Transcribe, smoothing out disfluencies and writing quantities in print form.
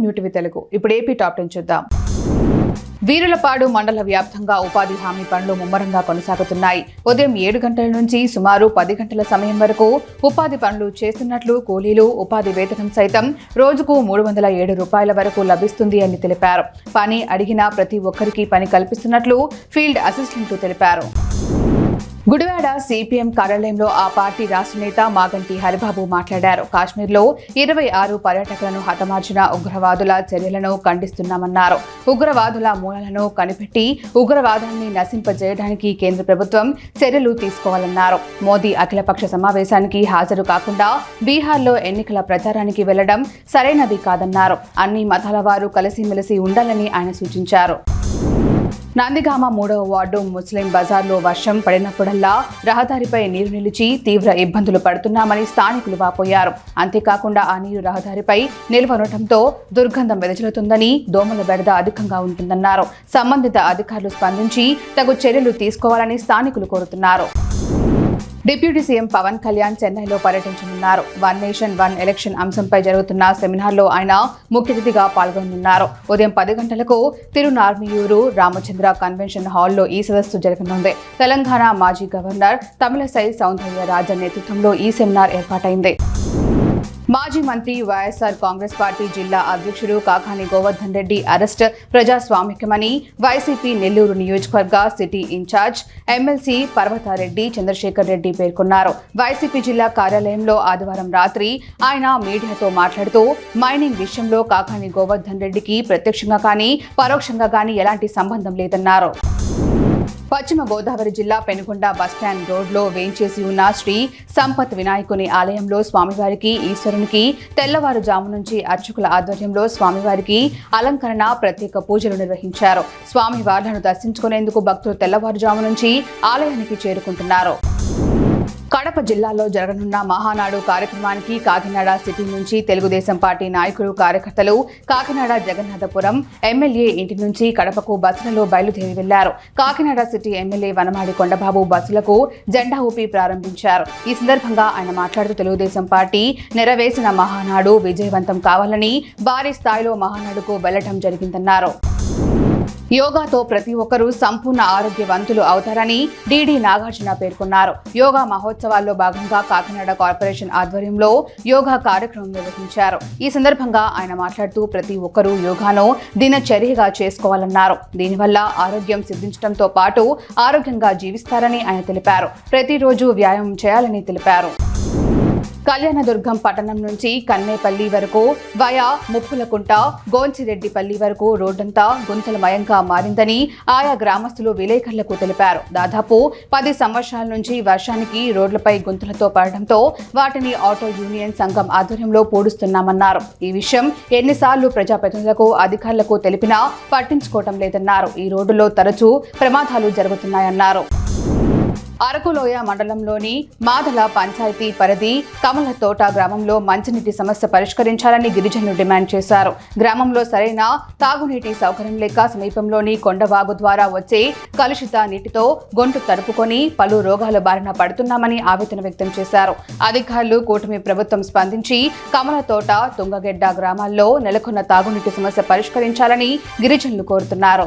New TV Telugu. ఇప్పుడు AP top 10 చూద్దాం. వీరులపాడు మండల వ్యాప్తంగా ఉపాధి హామీ పనులు ముమ్మరంగా కొనసాగుతున్నాయి. ఉదయం 7 గంటల నుంచి సుమారు 10 గంటల సమయం వరకు ఉపాధి పనులు చేస్తున్నట్లు కూలీలు, ఉపాధి వేతనం సైతం రోజుకు 307 రూపాయల వరకు లభిస్తుంది అని తెలిపారు. పని అడిగిన ప్రతి ఒక్కరికి పని కల్పిస్తున్నట్లు ఫీల్డ్ అసిస్టెంట్లు తెలిపారు. గుడివాడ సిపిఎం కార్యాలయంలో ఆ పార్టీ రాష్ట్ర నేత మాగంటి హరిబాబు మాట్లాడారు. కాశ్మీర్లో 26 పర్యాటకులను హతమార్చిన ఉగ్రవాదుల చర్యలను ఖండిస్తున్నామన్నారు. ఉగ్రవాదుల మూలాలను కనిపెట్టి ఉగ్రవాదాన్ని నశింపజేయడానికి కేంద్ర ప్రభుత్వం చర్యలు తీసుకోవాలన్నారు. మోదీ అఖిలపక్ష సమావేశానికి హాజరు కాకుండా బీహార్లో ఎన్నికల ప్రచారానికి వెళ్లడం సరైనది కాదన్నారు. అన్ని మతాల వారు కలిసిమెలిసి ఉండాలని ఆయన సూచించారు. నందిగామ 3వ వార్డు ముస్లిం బజార్లో వర్షం పడినప్పుడల్లా రహదారిపై నీరు నిలిచి తీవ్ర ఇబ్బందులు పడుతున్నామని స్థానికులు వాపోయారు. అంతేకాకుండా ఆ నీరు రహదారిపై నిల్వ ఉండటంతో దుర్గంధం వెదజల్లుతుందని, దోమల బెడద అధికంగా ఉంటుందన్నారు. సంబంధిత అధికారులు స్పందించి తగు చర్యలు తీసుకోవాలని స్థానికులు కోరుతున్నారు. డిప్యూటీ సీఎం పవన్ కళ్యాణ్ చెన్నైలో పర్యటించనున్నారు. వన్ నేషన్ వన్ ఎలక్షన్ అంశంపై జరుగుతున్న సెమినార్లో ఆయన ముఖ్య అతిథిగా పాల్గొనున్నారు. ఉదయం 10 గంటలకు తిరునార్మియూరు రామచంద్ర కన్వెన్షన్ హాల్లో ఈ సదస్సు జరగనుంది. తెలంగాణ మాజీ గవర్నర్ తమిళసై సౌందర్యరాజన్ నేతృత్వంలో ఈ సెమినార్ ఏర్పాటైంది. మాజీ మంత్రి, వైఎస్ఆర్ కాంగ్రెస్ పార్టీ జిల్లా అధ్యక్షుడు కాకాని గోవర్ధన్ రెడ్డి అరెస్ట్ ప్రజాస్వామికమని వైసీపీ నెల్లూరు నియోజకవర్గ city in-charge MLC Parvathareddy Chandrasekhar Reddy పేర్కొన్నారు. వైసీపీ జిల్లా కార్యాలయంలో ఆదివారం రాత్రి ఆయన మీడియాతో మాట్లాడుతూ మైనింగ్ విషయంలో కాకాని గోవర్ధన్ రెడ్డికి ప్రత్యక్షంగా కానీ పరోక్షంగా కానీ ఎలాంటి సంబంధం లేదన్నారు. పశ్చిమ గోదావరి జిల్లా పెనుకొండ బస్టాండ్ రోడ్లో వేంచేసి ఉన్న శ్రీ సంపత్ వినాయకుని ఆలయంలో స్వామివారికి, ఈశ్వరునికి తెల్లవారుజాము నుంచి అర్చకుల ఆధ్వర్యంలో స్వామివారికి అలంకరణ, ప్రత్యేక పూజలు నిర్వహించారు. స్వామివార్లను దర్శించుకునేందుకు భక్తులు తెల్లవారుజాము నుంచి ఆలయానికి చేరుకుంటున్నారు. కడప జిల్లాలో జరగనున్న మహానాడు కార్యక్రమానికి కాకినాడ సిటీ నుంచి తెలుగుదేశం పార్టీ నాయకులు, కార్యకర్తలు కాకినాడ జగన్నాథపురం ఎమ్మెల్యే ఇంటి నుంచి కడపకు బస్సులలో బయలుదేరి వెళ్లారు. కాకినాడ సిటీ ఎమ్మెల్యే వనమాడి కొండబాబు బస్సులకు జెండా ఊపి ప్రారంభించారు. ఈ సందర్భంగా ఆయన మాట్లాడుతూ తెలుగుదేశం పార్టీ నెరవేర్చిన మహానాడు విజయవంతం కావాలని భారీ స్థాయిలో మహానాడుకు వెళ్లడం జరిగిందన్నారు. యోగాతో ప్రతి ఒక్కరూ సంపూర్ణ ఆరోగ్యవంతులు అవుతారని డీడీ నాగార్జున పేర్కొన్నారు. యోగా మహోత్సవాల్లో భాగంగా కాకినాడ కార్పొరేషన్ ఆధ్వర్యంలో యోగా కార్యక్రమం నిర్వహించారు. ఈ సందర్భంగా ఆయన మాట్లాడుతూ ప్రతి ఒక్కరూ యోగాను దినచర్యగా చేసుకోవాలన్నారు. దీనివల్ల ఆరోగ్యం సిద్ధించడంతో పాటు ఆరోగ్యంగా జీవిస్తారని ఆయన తెలిపారు. ప్రతిరోజు వ్యాయామం చేయాలని తెలిపారు. కళ్యాణదుర్గం పట్టణం నుంచి కన్నేపల్లి వరకు వయా ముప్పులకుంట, గోంచిరెడ్డిపల్లి వరకు రోడ్డంతా గుంతలమయంగా మారిందని ఆయా గ్రామస్తులు విలేకరులకు తెలిపారు. దాదాపు 10 సంవత్సరాల నుంచి వర్షానికి రోడ్లపై గుంతలతో పడడంతో వాటిని ఆటో యూనియన్ సంఘం ఆధ్వర్యంలో పూడుస్తున్నామన్నారు. ఈ విషయం ఎన్నిసార్లు ప్రజాప్రతినిధులకు, అధికారులకు తెలిపినా పట్టించుకోవటం లేదన్నారు. ఈ రోడ్డులో తరచూ ప్రమాదాలు జరుగుతున్నాయన్నారు. అరకులోయ మండలంలోని మాదల పంచాయతీ పరిధి కమలతోట గ్రామంలో మంచినీటి సమస్య పరిష్కరించాలని గిరిజనులు డిమాండ్ చేశారు. గ్రామంలో సరైన తాగునీటి సౌకర్యం లేక సమీపంలోని కొండవాగు ద్వారా వచ్చే కలుషిత నీటితో గొంతు తడుపుకొని పలు రోగాల బారిన పడుతున్నామని ఆవేదన వ్యక్తం చేశారు. అధికారులు, కూటమి ప్రభుత్వం స్పందించి కమలతోట, తుంగగెడ్డ గ్రామాల్లో నెలకొన్న తాగునీటి సమస్య పరిష్కరించాలని గిరిజనులు కోరుతున్నారు.